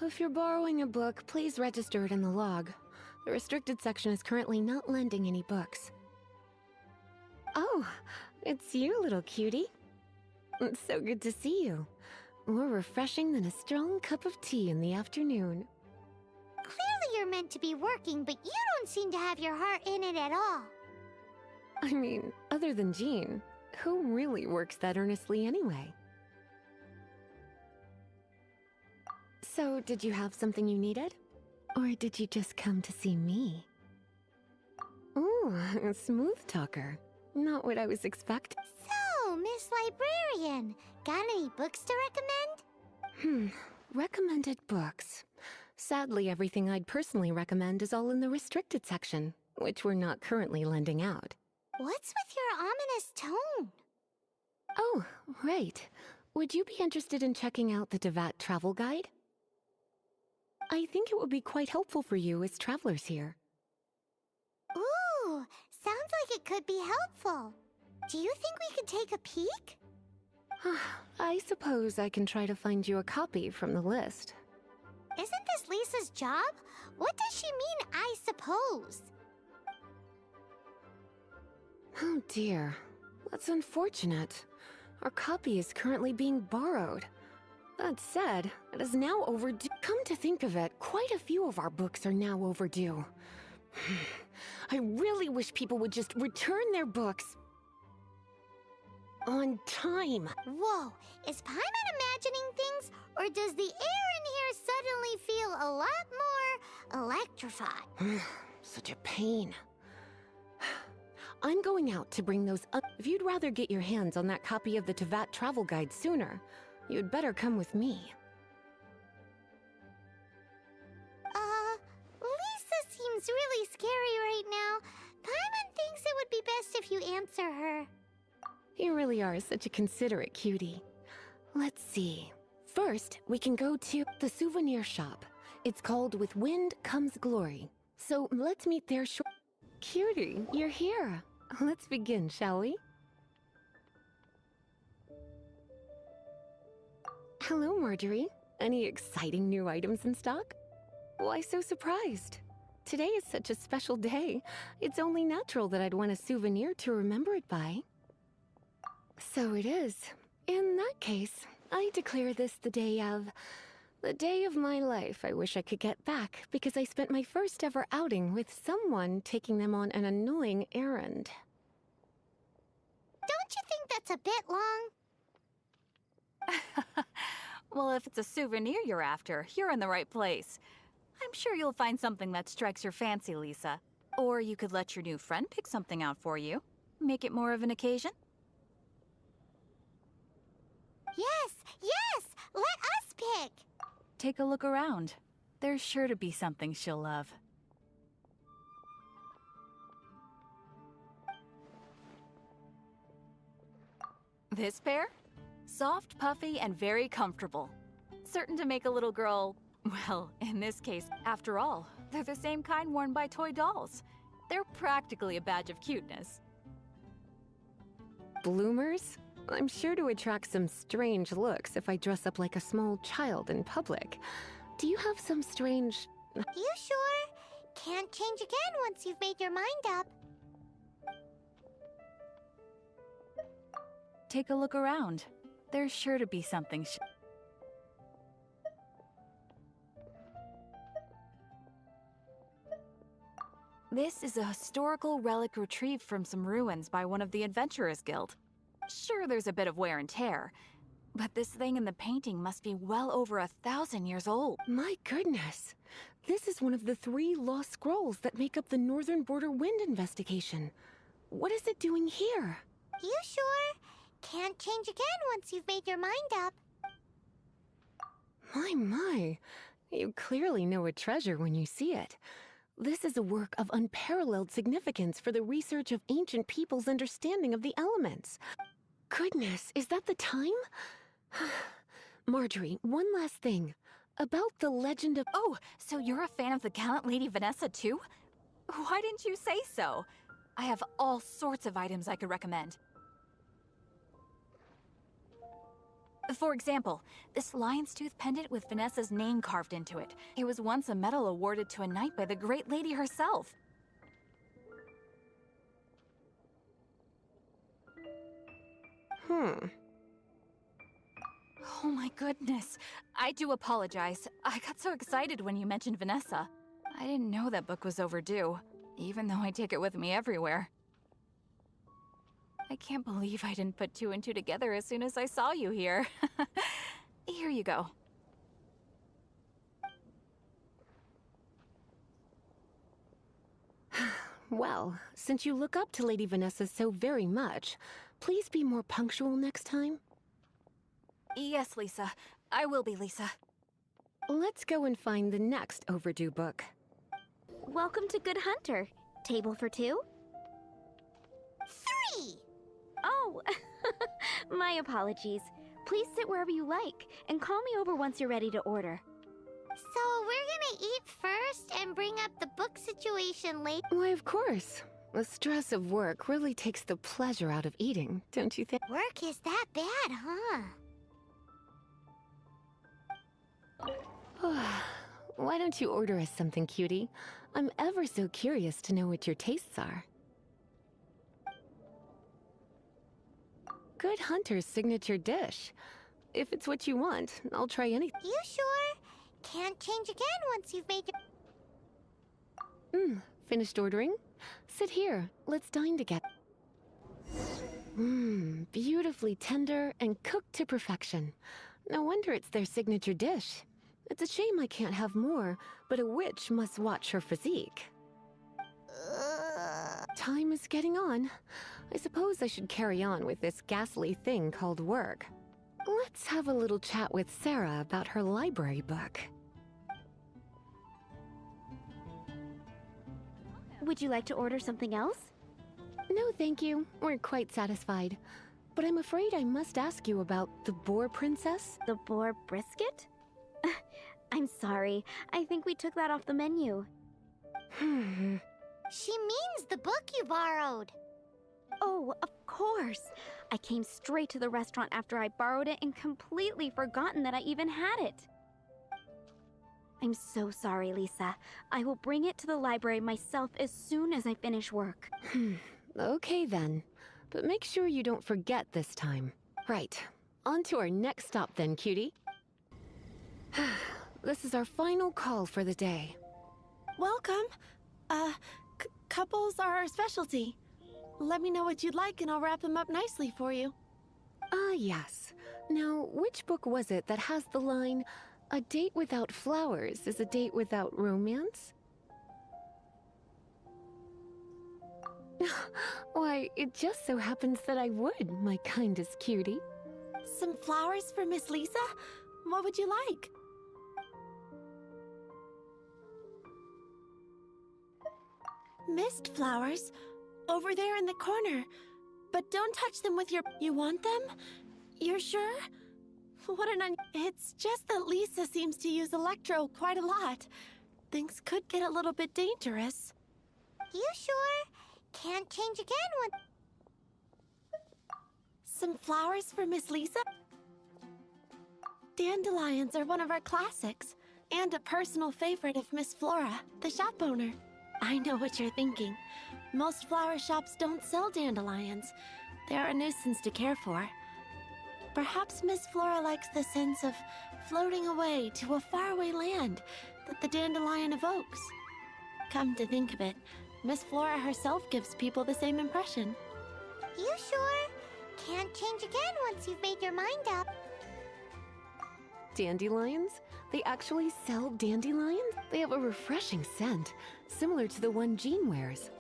If you're borrowing a book, please register it in the log. The restricted section is currently not lending any books. Oh, it's you, little cutie. It's so good to see you. More refreshing than a strong cup of tea in the afternoon. Clearly you're meant to be working, but you don't seem to have your heart in it at all. I mean, other than Jean, who really works that earnestly anyway? So, did you have something you needed? Or did you just come to see me? Ooh, a smooth talker. Not what I was expecting. So, Miss Librarian, got any books to recommend? Recommended books. Sadly, everything I'd personally recommend is all in the restricted section, which we're not currently lending out. What's with your ominous tone? Oh, right. Would you be interested in checking out the Devat travel guide? I think it would be quite helpful for you as travelers here. Ooh, sounds like it could be helpful. Do you think we could take a peek? I suppose I can try to find you a copy from the list. Isn't this Lisa's job? What does she mean, I suppose? Oh dear, that's unfortunate. Our copy is currently being borrowed. That said, it is now overdue. Come to think of it, quite a few of our books are now overdue. I really wish people would just return their books on time. Whoa, is Paimon imagining things, or does the air in here suddenly feel a lot more electrified? Such a pain. I'm going out to bring those up. If you'd rather get your hands on that copy of the Devat travel guide sooner, you'd better come with me. Lisa seems really scary right now. Paimon thinks it would be best if you answer her. You really are such a considerate cutie. Let's see. First, we can go to the souvenir shop. It's called With Wind Comes Glory. So let's meet there short. Cutie, you're here. Let's begin, shall we? Hello, Marjorie. Any exciting new items in stock? Why so surprised? Today is such a special day. It's only natural that I'd want a souvenir to remember it by. So it is. In that case, I declare this the day of my life I wish I could get back because I spent my first ever outing with someone taking them on an annoying errand. Don't you think that's a bit long? Well, if it's a souvenir you're after, you're in the right place. I'm sure you'll find something that strikes your fancy, Lisa. Or you could let your new friend pick something out for you. Make it more of an occasion. Yes, let us pick. Take a look around. There's sure to be something she'll love. This pair? Soft, puffy, and very comfortable. Certain to make a little girl, well, in this case, after all, they're the same kind worn by toy dolls. They're practically a badge of cuteness. Bloomers? I'm sure to attract some strange looks if I dress up like a small child in public. Do you have some strange... You sure? Can't change again once you've made your mind up. Take a look around. There's sure to be something This is a historical relic retrieved from some ruins by one of the Adventurers Guild. Sure, there's a bit of wear and tear, but this thing in the painting must be well over 1,000 years old. My goodness! This is one of the 3 lost scrolls that make up the Northern Border Wind investigation. What is it doing here? You sure? Can't change again once you've made your mind up. My. You clearly know a treasure when you see it. This is a work of unparalleled significance for the research of ancient people's understanding of the elements. Goodness, is that the time? Marjorie, one last thing. About the legend of... Oh, so you're a fan of the gallant Lady Vanessa too? Why didn't you say so? I have all sorts of items I could recommend. For example, this lion's tooth pendant with Vanessa's name carved into it. It was once a medal awarded to a knight by the great lady herself. Oh my goodness. I do apologize. I got so excited when you mentioned Vanessa. I didn't know that book was overdue, even though I take it with me everywhere. I can't believe I didn't put two and two together as soon as I saw you here. Here you go. Well, since you look up to Lady Vanessa so very much, please be more punctual next time. Yes, Lisa. I will be, Lisa. Let's go and find the next overdue book. Welcome to Good Hunter. Table for two? 3! Oh, my apologies. Please sit wherever you like, and call me over once you're ready to order. So we're gonna eat first and bring up the book situation later? Why, of course. The stress of work really takes the pleasure out of eating, don't you think? Work is that bad, huh? Why don't you order us something, cutie? I'm ever so curious to know what your tastes are. Good Hunter's signature dish. If it's what you want, I'll try anything. You sure? Can't change again once you've made your... Finished ordering? Sit here. Let's dine together. Beautifully tender and cooked to perfection. No wonder it's their signature dish. It's a shame I can't have more, but a witch must watch her physique. Time is getting on. I suppose I should carry on with this ghastly thing called work. Let's have a little chat with Sarah about her library book. Would you like to order something else? No, thank you. We're quite satisfied. But I'm afraid I must ask you about the boar princess. The boar brisket? I'm sorry. I think we took that off the menu. She means the book you borrowed. Oh, of course. I came straight to the restaurant after I borrowed it and completely forgotten that I even had it. I'm so sorry, Lisa. I will bring it to the library myself as soon as I finish work. Okay then. But make sure you don't forget this time. Right. On to our next stop then, cutie. This is our final call for the day. Welcome. Couples are our specialty. Let me know what you'd like and I'll wrap them up nicely for you. Yes. Now, which book was it that has the line, "A date without flowers is a date without romance"? Why, it just so happens that I would, my kindest cutie. Some flowers for Miss Lisa? What would you like? Mist flowers? Over there in the corner. But don't touch them with your... You want them? You're sure? What an It's just that Lisa seems to use electro quite a lot. Things could get a little bit dangerous. You sure? Can't change again when... Some flowers for Miss Lisa? Dandelions are one of our classics, and a personal favorite of Miss Flora, the shop owner. I know what you're thinking. Most flower shops don't sell dandelions. They're a nuisance to care for. Perhaps Miss Flora likes the sense of floating away to a faraway land that the dandelion evokes. Come to think of it, Miss Flora herself gives people the same impression. You sure? Can't change again once you've made your mind up. Dandelions? They actually sell dandelions? They have a refreshing scent, similar to the one Jean wears.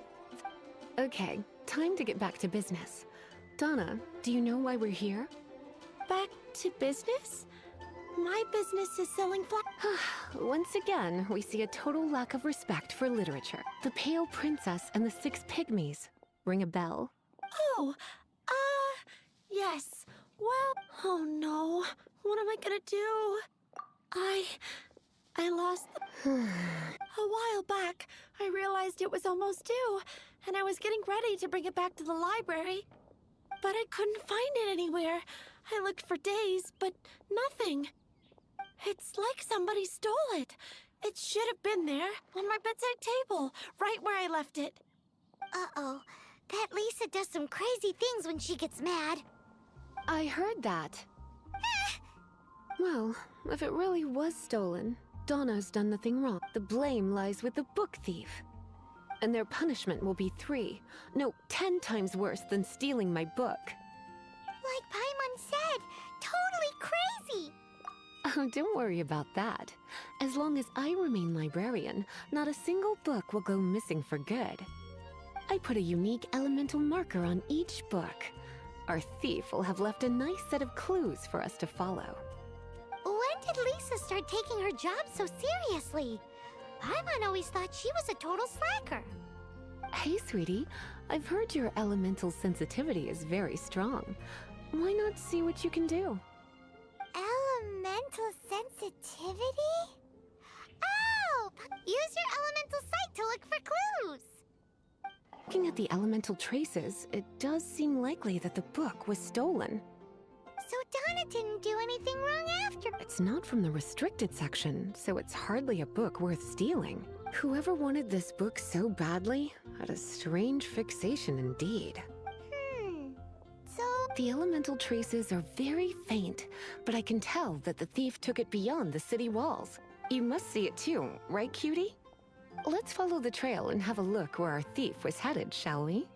Okay, time to get back to business. Donna, do you know why we're here? Back to business? My business is selling flowers. Once again, we see a total lack of respect for literature. The Pale Princess and the Six Pygmies. Ring a bell? Oh, yes. Well, oh no. What am I gonna do? I lost A while back, I realized it was almost due, and I was getting ready to bring it back to the library. But I couldn't find it anywhere. I looked for days, but nothing. It's like somebody stole it. It should have been there, on my bedside table, right where I left it. Uh-oh. That Lisa does some crazy things when she gets mad. I heard that. Well, if it really was stolen, Donna's done nothing wrong. The blame lies with the book thief. And their punishment will be 10 times worse than stealing my book. Like Paimon said, totally crazy. Oh, don't worry about that. As long as I remain librarian, not a single book will go missing for good. I put a unique elemental marker on each book. Our thief will have left a nice set of clues for us to follow. When did Lisa start taking her job so seriously? Paimon always thought she was a total slacker. Hey, sweetie, I've heard your elemental sensitivity is very strong. Why not see what you can do? Elemental sensitivity? Oh! Use your elemental sight to look for clues! Looking at the elemental traces, it does seem likely that the book was stolen. So Donna didn't do anything wrong after. It's not from the restricted section, so it's hardly a book worth stealing. Whoever wanted this book so badly had a strange fixation indeed. So... The elemental traces are very faint, but I can tell that the thief took it beyond the city walls. You must see it too, right, cutie? Let's follow the trail and have a look where our thief was headed, shall we?